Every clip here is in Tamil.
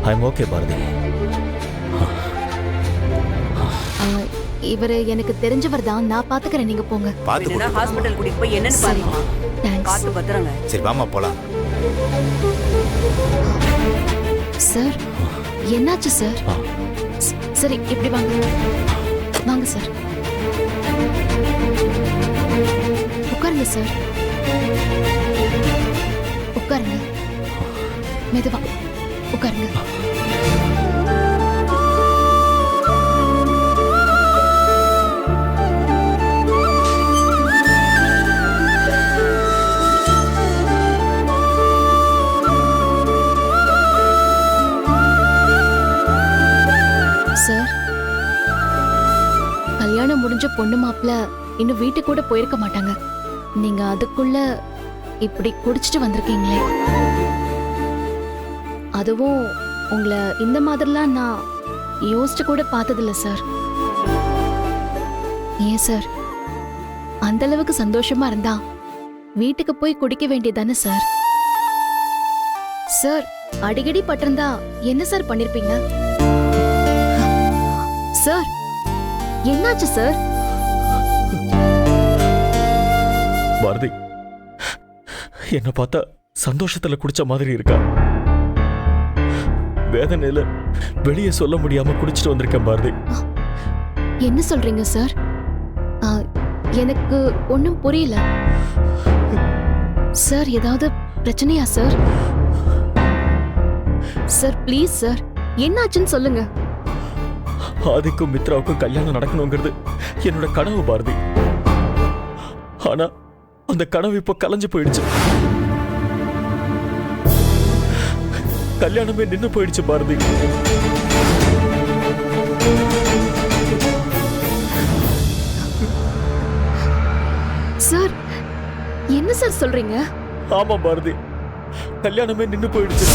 I'm okay Bharathi. இவரு எனக்கு தெரிஞ்சவர் தான், நான் பாத்துக்கிறேன், நீங்க போங்க. பாத்து ஹாஸ்பிடல் கூட்டிட்டு போய் என்னன்னு பாருங்க. தேங்க்ஸ். பாத்து பத்திரங்க. சரி வாமா போலாம். சார் என்னாச்சு சார்? சரி இப்படி வாங்க வாங்க சார், உட்காருங்க சார், உட்காருங்க, மெதுவா உட்காருங்க. சார், கல்யாணம் முடிஞ்ச பொண்ணு மாப்பிள்ள இன்னும் வீட்டுக்கு கூட போயிருக்க மாட்டாங்க. நீங்க அதுக்குள்ள இப்படி குடிச்சிட்டு வந்திருக்கீங்களே, அதுவும் உங்களை இந்த மாதிரிலாம் நான் யோசிச்சு கூட பார்த்ததில்ல சார். ஏன் சார், அந்த அளவுக்கு சந்தோஷமா இருந்தா வீட்டுக்கு போய் குடிக்க வேண்டியதானே சார்? சார், அடிக்கடி பட்டிருந்தா என்ன சார் பண்ணிருப்பீங்க? சார் என்னாச்சு சார்? பாரதி, என்ன பார்த்தா சந்தோஷத்துல குடிச்ச மாதிரி இருக்கா? வேதனையில வெளியே சொல்ல முடியாம குடிச்சிட்டு வந்திருக்கேன் பாரதி. என்ன சொல்றீங்க சார்? எனக்கு ஒண்ணும் புரியல சார். ஏதாவது பிரச்சனையா சார்? சார் ப்ளீஸ் சார், என்னாச்சுன்னு சொல்லுங்க. ஆதிக்கும் மித்ராவுக்கும் கல்யாணம் நடக்கணுங்கிறது என்னோட கனவு பாரதி. ஆனா அந்த கனவு இப்ப கலைஞ்சு போயிடுச்சு. கல்யாணமே நின்னு போயிடுச்சு பாரதி. சார் என்ன சார் சொல்றீங்க? ஆமா பாரதி, கல்யாணமே நின்னு போயிடுச்சு.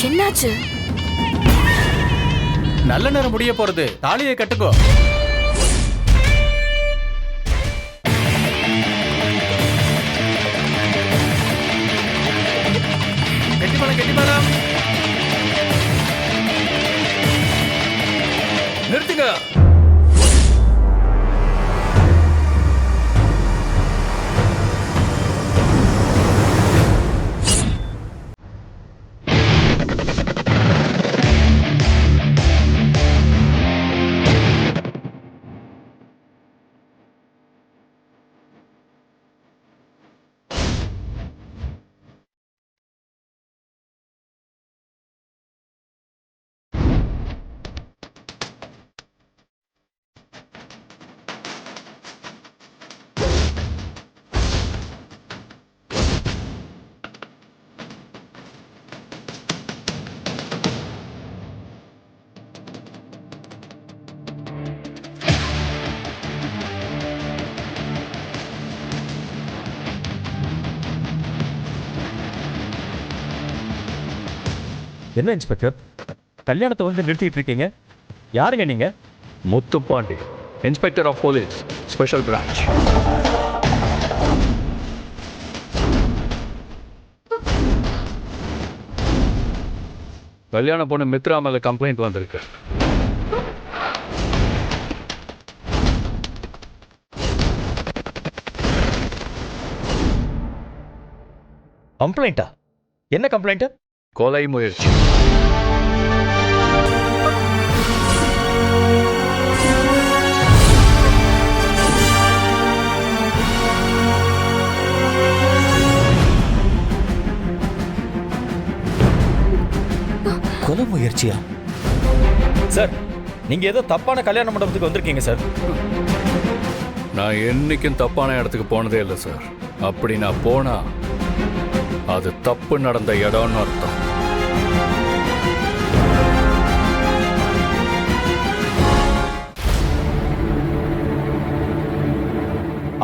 என்னாச்சு? நல்ல நேரம் முடிய போறது, தாலியை கட்டுக்கோ. கெட்டிமலம் நிறுத்துங்க. என்ன இன்ஸ்பெக்டர், கல்யாணத்தை வந்து நிறுத்திட்டு இருக்கீங்க? யாருங்க நீங்க? Muthupandi, inspector of police special branch. கல்யாண பொண்ணு மித்ரா மேல கம்ப்ளைண்ட் வந்திருக்கு. கம்ப்ளைண்டா? என்ன கம்ப்ளைண்ட்? கொலை முயற்சி. கொலை முயற்சியா? சார், நீங்க ஏதோ தப்பான கல்யாண மண்டபத்துக்கு வந்திருக்கீங்க சார். நான் என்னைக்கும் தப்பான இடத்துக்கு போனதே இல்லை சார். அப்படி நான் போனா அது தப்பு நடந்த இடம்னு அர்த்தம்.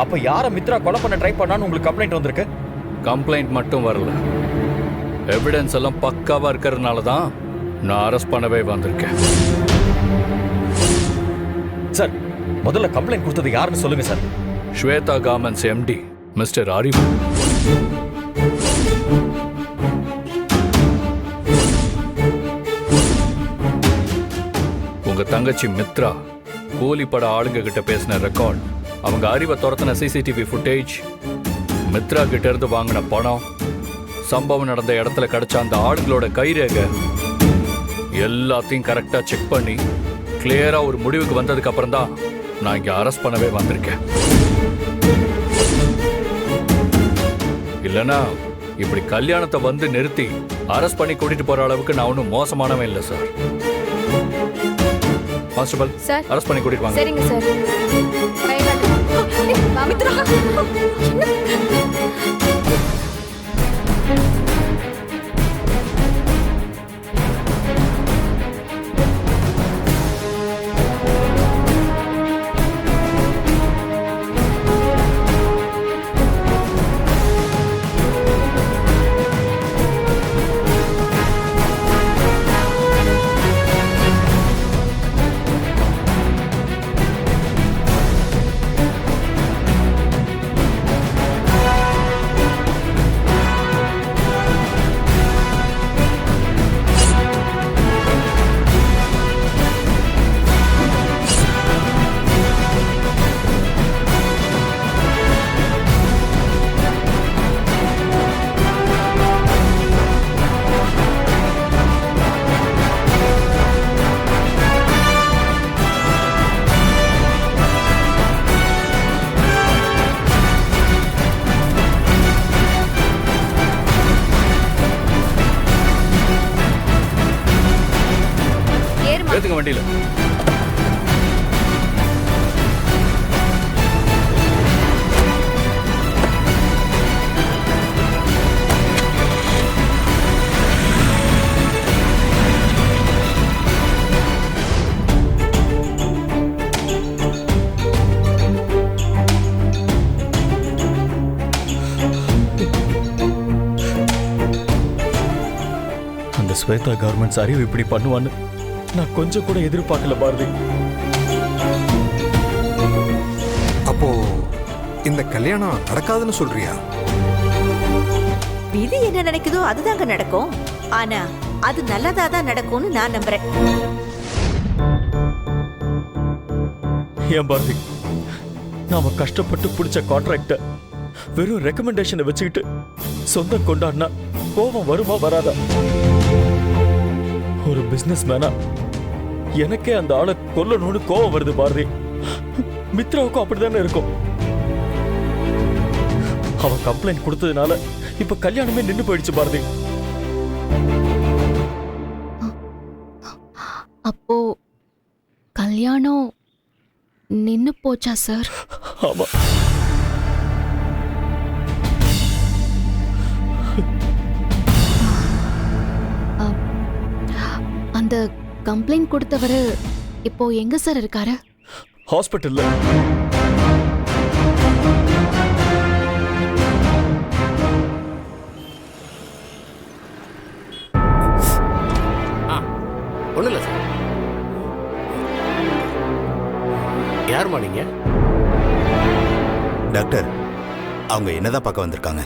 அப்ப யார மித்ரா கொலை பண்ண ட்ரை பண்ணான்னு உங்களுக்கு கம்ப்ளைண்ட் வந்திருக்கு? கம்ப்ளைண்ட் மட்டும் வரல, எவிடன்ஸ் எல்லாம் பக்காவா இருக்கிறதுனால தான் நான் அரெஸ்ட் பண்ணவே வந்திருக்கேன். சார், முதல்ல கம்ப்ளைண்ட் கொடுத்தது யாருன்னு சொல்லுங்க sir. Shweta garments MD mister Arif. உங்க தங்கச்சி மித்ரா கூலிப்பட ஆளுங்க கிட்ட பேசின ரெக்கார்ட், அவங்க அறிவை துரத்தின சிசிடிவி ஃபுட்டேஜ், மித்ரா கிட்ட இருந்து வாங்கின பணம், சம்பவம் நடந்த இடத்துல கிடைச்ச அந்த ஆளுங்களோட கைரேகை எல்லாத்தையும் கரெக்டா செக் பண்ணி கிளியரா ஒரு முடிவுக்கு வந்ததுக்கு அப்புறம் தான் நான் இங்க அரெஸ்ட் பண்ணவே வந்திருக்கேன். இல்லைன்னா இப்படி கல்யாணத்தை வந்து நிறுத்தி அரெஸ்ட் பண்ணி கூட்டிட்டு போற அளவுக்கு நான் ஒன்றும் மோசமானவன் இல்லை சார். கான்ஸ்டபிள் சார், அரெஸ்ட் பண்ணி கூட்டிட்டு வாங்க. சரிங்க சார். ஏத்துங்க வண்டியில. அந்த ஸ்வேதா கார்மெண்ட்ஸ் அறிவு இப்படி பண்ணுவான்னு நான் கொஞ்சம் கூட எதிர்பார்க்கல பாரதி. அப்போ இந்த கல்யாணம் நடக்காதுன்னு சொல்றியா? விதி என்ன நினைக்குதோ அதுதாங்க நடக்கும். ஆனா அது நல்லதா தான் நடக்கும்னு நான் நம்புறேன். ஏன் பாரதி, நாம கஷ்டப்பட்டு பிடிச்ச கான்ட்ராக்ட வெறும் ரெக்கமெண்டேஷனை வச்சுக்கிட்டு சொந்தம் கொண்டாடினா கோபம் வருமா வராதா? ஒரு பிசினஸ் மேனா எனக்கே அந்த ஆளை கொல்லணும்னு கோபம் வருது பாரதி. மித்ராவுக்கும் அப்படித்தானே இருக்கும். அவன் கம்ப்ளைண்ட் கொடுத்ததுனால இப்ப கல்யாணமே நின்னு போயிடுச்சு பாரதி. அப்போ கல்யாணம் நின்னு போச்சா சார்? ஆமா. அந்த கம்ப்ளைண்ட் கொடுத்தவரு இப்போ எங்க சார் இருக்காரு? ஹாஸ்பிட்டல்ல. ஒண்ணும் இல்ல சார். யாருமா நீங்க? டாக்டர், அவங்க என்னதான் பார்க்க வந்திருக்காங்க?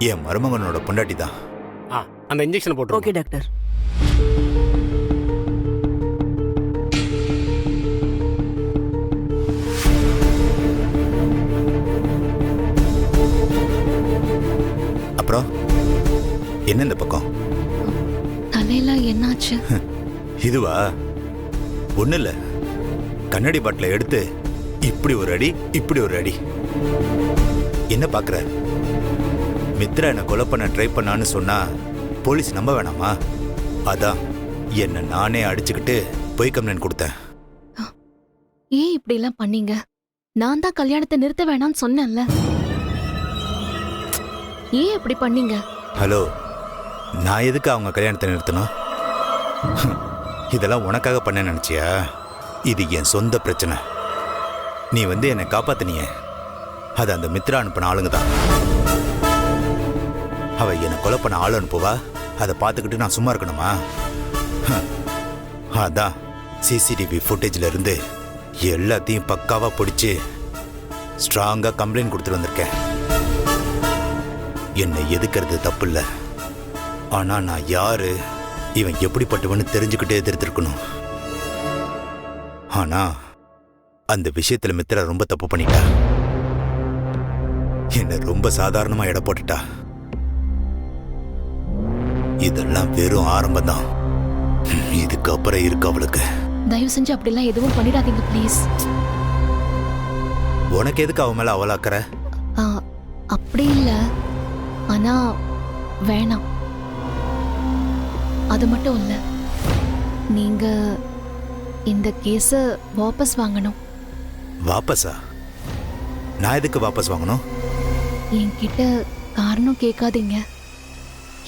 என் மருமகனோட பொண்டாட்டி தான். அந்த இன்ஜெக்ஷன் போட்டு. Okay doctor. அப்புறம் என்ன இந்த பக்கம்? தலையில என்னாச்சு? இதுவா? ஒண்ணு இல்ல, கண்ணாடி பாட்டில எடுத்து இப்படி ஒரு அடி, இப்படி ஒரு அடி. என்ன பாக்குற? மித்ரா என்ன கொலை பண்ண ட்ரை பண்ணான்னு சொன்னா போலீஸ் நம்ப வேணாமா? அதான் என்ன நானே அடிச்சுக்கிட்டு போய் கம்ப்ளைண்ட் கொடுத்தேன். ஏன் இப்படி எல்லாம் பண்ணீங்க? நான் தான் கல்யாணத்தை நிறுத்த வேணாம்னு சொன்னேன்ல. ஏன் இப்படி பண்ணீங்க? ஹலோ, நான் எதுக்கு அவங்க கல்யாணத்தை நிறுத்தணும்? இதெல்லாம் உனக்காக பண்ண நினைச்சியா? இது என் சொந்த பிரச்சனை. நீ வந்து என்னை காப்பாத்தினியே, அது அந்த மித்ரா அனுப்பின ஆளுங்க தான். அவ என்னை கொலை பண்ண ஆள் அனுப்புவா, அதை பார்த்துக்கிட்டு நான் சும்மா இருக்கணுமா? அதான் சிசிடிவி ஃபுட்டேஜ்ல இருந்து எல்லாத்தையும் பக்காவா பிடிச்சு ஸ்ட்ராங்கா கம்ப்ளைண்ட் கொடுத்துட்டு வந்திருக்கேன். என்னை எதுக்கிறது தப்பு இல்லை, ஆனா நான் யாரு, இவன் எப்படிப்பட்டவன்னு தெரிஞ்சுக்கிட்டே எதிர்த்திருக்கணும். ஆனா அந்த விஷயத்துல மித்ரா ரொம்ப தப்பு பண்ணிட்டா. என்ன ரொம்ப சாதாரணமா எடை போட்டுட்டா. இதெல்லாம் வெறும் ஆரம்பம் தான். இதுக்கப்புறம் இருக்கு அவளுக்கு. தயவு செஞ்சு அப்படிலாம் எதுவும் பண்ணிடாதீங்க ப்ளீஸ். உனக்கு எதுக்கு அவன் மேல அவளாக்குற? அப்படி இல்ல, ஆனா வேணாம். அது மட்டும் இல்ல, நீங்க இந்த கேஸ வாபஸ் வாங்கணும். வாபஸா? நான் எதுக்கு வாபஸ் வாங்கணும்? என்கிட்ட காரணம் கேட்காதீங்க,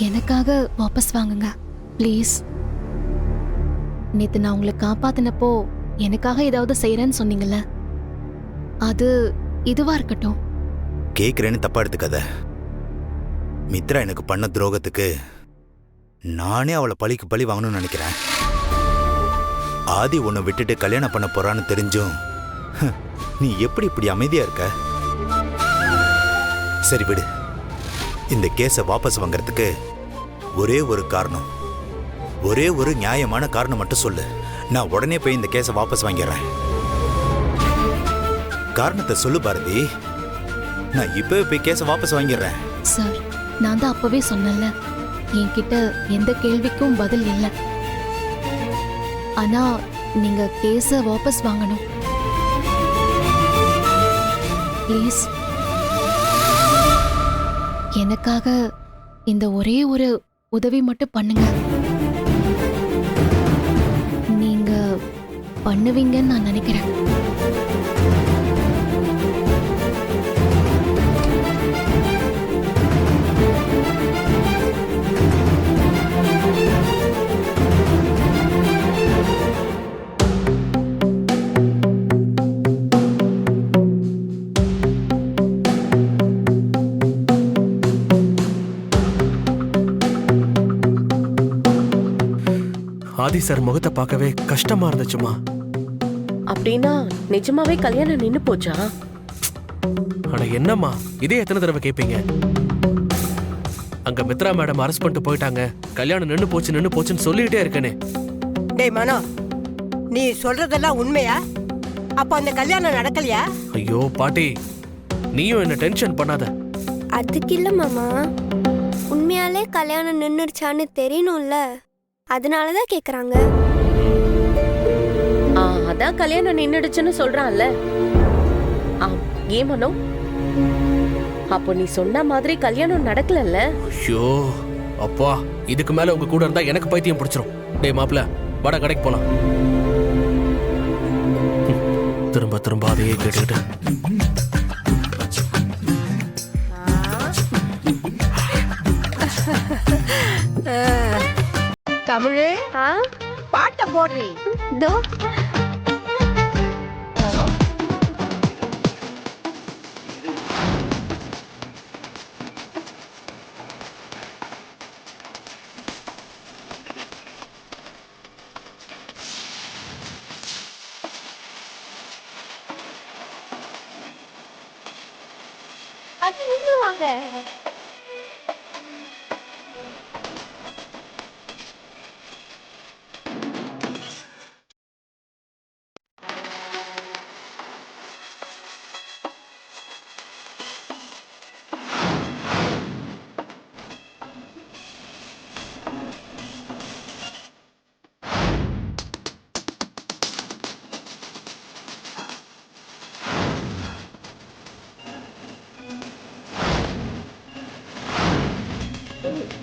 எனக்காக வாபஸ் வாங்குங்க ப்ளீஸ். நேத்து நான் உங்களை காப்பாத்தினப்போ எனக்காக ஏதாவது செய்யறேன்னு சொன்னீங்கல்ல, அது இதுவா இருக்கட்டும். கேக்குறேன்னு தப்பா எடுத்துக்காத. மித்ரா எனக்கு பண்ண துரோகத்துக்கு நானே அவளை பழிக்கு பழி வாங்கணும்னு நினைக்கிறேன். ஆதி உன்னை விட்டுட்டு கல்யாணம் பண்ண போறான்னு தெரிஞ்சும் நீ எப்படி இப்படி அமைதியா இருக்க? சரி விடு, இந்த கேஸை வாபஸ் வாங்கறதுக்கு ஒரே ஒரு காரணம், ஒரே ஒரு நியாயமான காரணம் மட்டும் சொல்லு. நான் உடனே போய் இந்த கேஸை வாபஸ் வாங்கிடுறேன். காரணத்தை சொல்லு பாரதி, நான் இப்பவே போய் கேஸை வாபஸ் வாங்கிடுறேன். சார், நான் தான் அப்பவே சொன்னேன்ல, என்கிட்ட எந்த கேள்விக்கும் பதில் இல்லை. ஆனா நீங்க கேஸ வாபஸ் வாங்கணும் ப்ளீஸ். எனக்காக இந்த ஒரே ஒரு உதவி மட்டும் பண்ணுங்க. நீங்க பண்ணுவீங்கன்னு நான் நினைக்கிறேன். ஆதி சார் முகத்தை பார்க்கவே கஷ்டமா இருந்துச்சுமா. அப்படின்னா நிஜமாவே கல்யாணம் நின்னு போச்சா? அட என்னம்மா, இதே எத்தனை தடவை கேட்பீங்க? அங்க மித்ரா மேடம் அரெஸ்ட் பண்ணிட்டு போயிட்டாங்க, கல்யாணம் நின்னு போச்சுன்னு சொல்லிட்டே இருக்கனே. டேய் மனோ, நீ சொல்றதெல்லாம் உண்மையா? அப்ப அந்த கல்யாணம் நடக்கலையா? ஐயோ பாட்டி, நீயும் என்ன டென்ஷன் பண்ணாத. அதுக்கு இல்ல மாமா, உண்மையாலே கல்யாணம் நின்னுடுச்சான்னு தெரியணும்ல, அதனாலதான் கேக்குறாங்க. அதான் கல்யாணம் நின்னுடுச்சுன்னு சொல்றான்ல. ஏமனோ, அப்போ நீ சொன்ன மாதிரி கல்யாணம் நடக்கலல்ல? ஐயோ அப்பா, இதுக்கு மேல உங்க கூட இருந்தா எனக்கு பைத்தியம் பிடிச்சிரும். டேய் மாப்பிள்ள, வாடா கடைக்கு போலாம். திரும்ப திரும்ப அதையே கேட்டுக்கிட்டு. தமிழே, பாட்ட போடுறீ.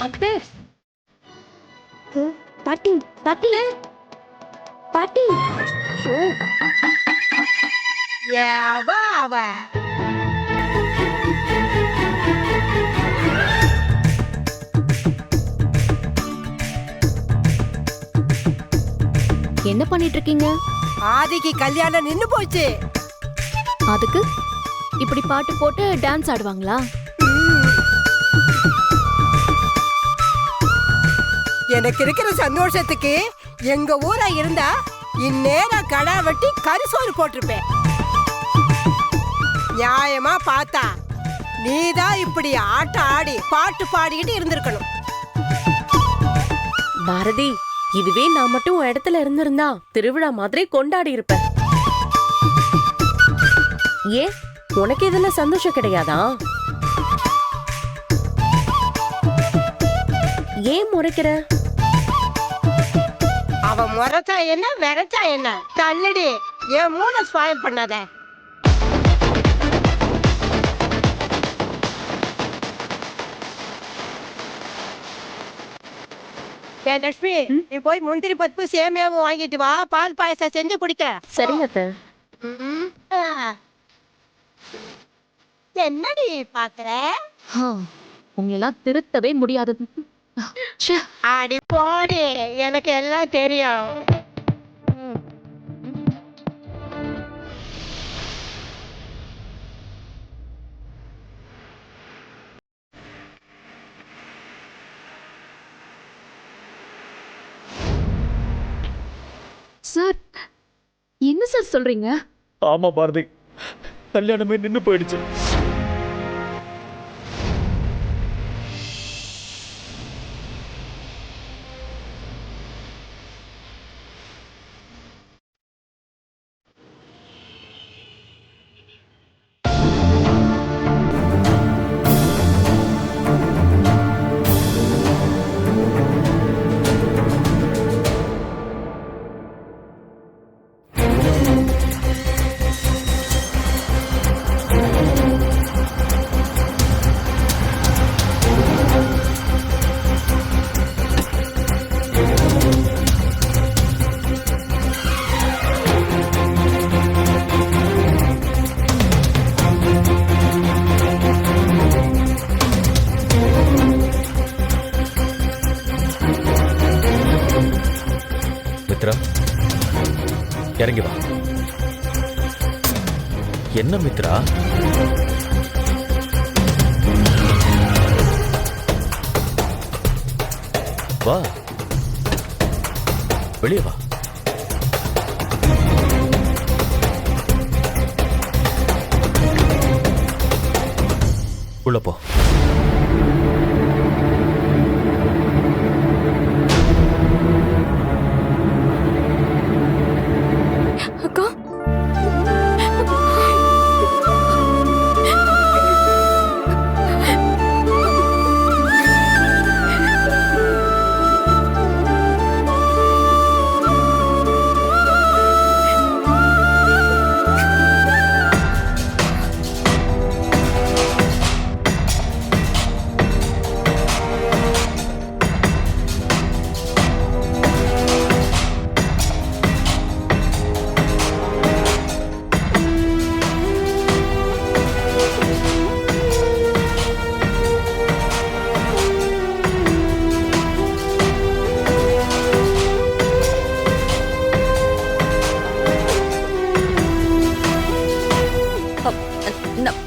அத்தை பாட்டி பாட்டி பாட்டி அவ என்ன பண்ணிட்டு இருக்கீங்க? ஆதிக்கு கல்யாணம் நின்னு போச்சு. அதுக்கு இப்படி பாட்டு போட்டு டான்ஸ் ஆடுவாங்களா? எனக்கு இருக்கிற சந்தோஷத்துக்கு எங்க ஊரா இருந்தா இந்நேரம் கடா வெட்டி கரிசோறு போட்டிருப்பேன். நியாயமா பார்த்தா நீதான் இப்படி ஆட்டம் ஆடி பாட்டு பாடிக்கிட்டு இருந்திருக்கணும். பாரதி, இதுவே நான் மட்டும் உன் இடத்துல இருந்திருந்தா திருவிழா மாதிரி கொண்டாடி இருப்பேன். ஏன் உனக்கு இதுல சந்தோஷம் கிடையாதா? ஏன் முறைக்கிற? அவ முறைச்சா என்ன விரைச்சா என்ன, தள்ளுடி, என் மூணு ஸ்பாயில் பண்ணாத. லட்சுமி, நீ போய் முந்திரி பருப்பு சேமியாவும் வாங்கிட்டு வா, பால் பாயசம் செஞ்சு குடிக்க. சரிங்க அத்தை. என்னடி பாக்குற? உங்களெல்லாம் திருத்தவே முடியாது. அடி போடி, எனக்கு எல்லாம் தெரியும். சார், என்ன சார் சொல்றீங்க? ஆமா பாரதி, கல்யாணமே நின்னு போயிடுச்சு. மித்ரா, இறங்கி வா. என்ன மித்ரா? வா, வெளியே வா. உள்ள போ. அக்கா,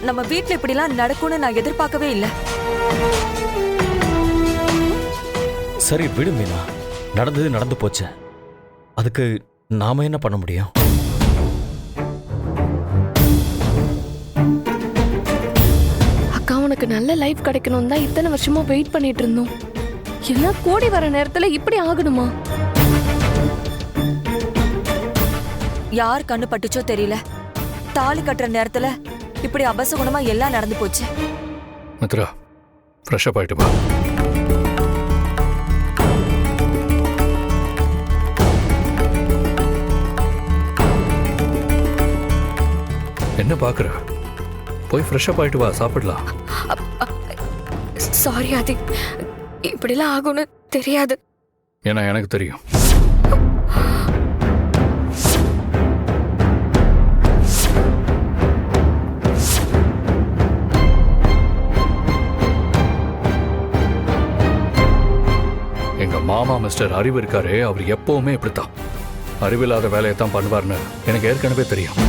நம்ம வீட்ல இப்படிலாம் நடக்கும்னு நான் எதிர்பார்க்கவே இல்லை. சரி விடு மீனா, நடந்தது நடந்து போச்சு. அதுக்கு நாம என்ன பண்ண முடியும்? அக்கா, உனக்கு நல்ல லைஃப் கிடைக்கணும் தான் இத்தனை வருஷமா வெயிட் பண்ணிட்டு இருந்தோம். எல்லாம் கூடி வர நேரத்துல இப்படி ஆகணுமா? யார் கண்ணு பட்டுச்சோ தெரியல, தாலி கட்டுற நேரத்துல இப்படி அபசகுணமா எல்லாம் நடந்து போச்சு. மித்ரா, ஃப்ரெஷ் அப் ஆயிட்டு வா. என்ன பாக்குற? போய் ஃப்ரெஷ் அப் ஆயிட்டு வா, சாப்பிடலாம். சாரி ஆதி, இப்படிலாம் ஆகும்னு தெரியாது. ஏன்னா எனக்கு தெரியும். எங்க மாமா மிஸ்டர் அறிவு இருக்காரே, அவர் எப்பவுமே இப்படித்தான் அறிவில்லாத வேலையை தான் பண்ணுவார்னு எனக்கு ஏற்கனவே தெரியும்.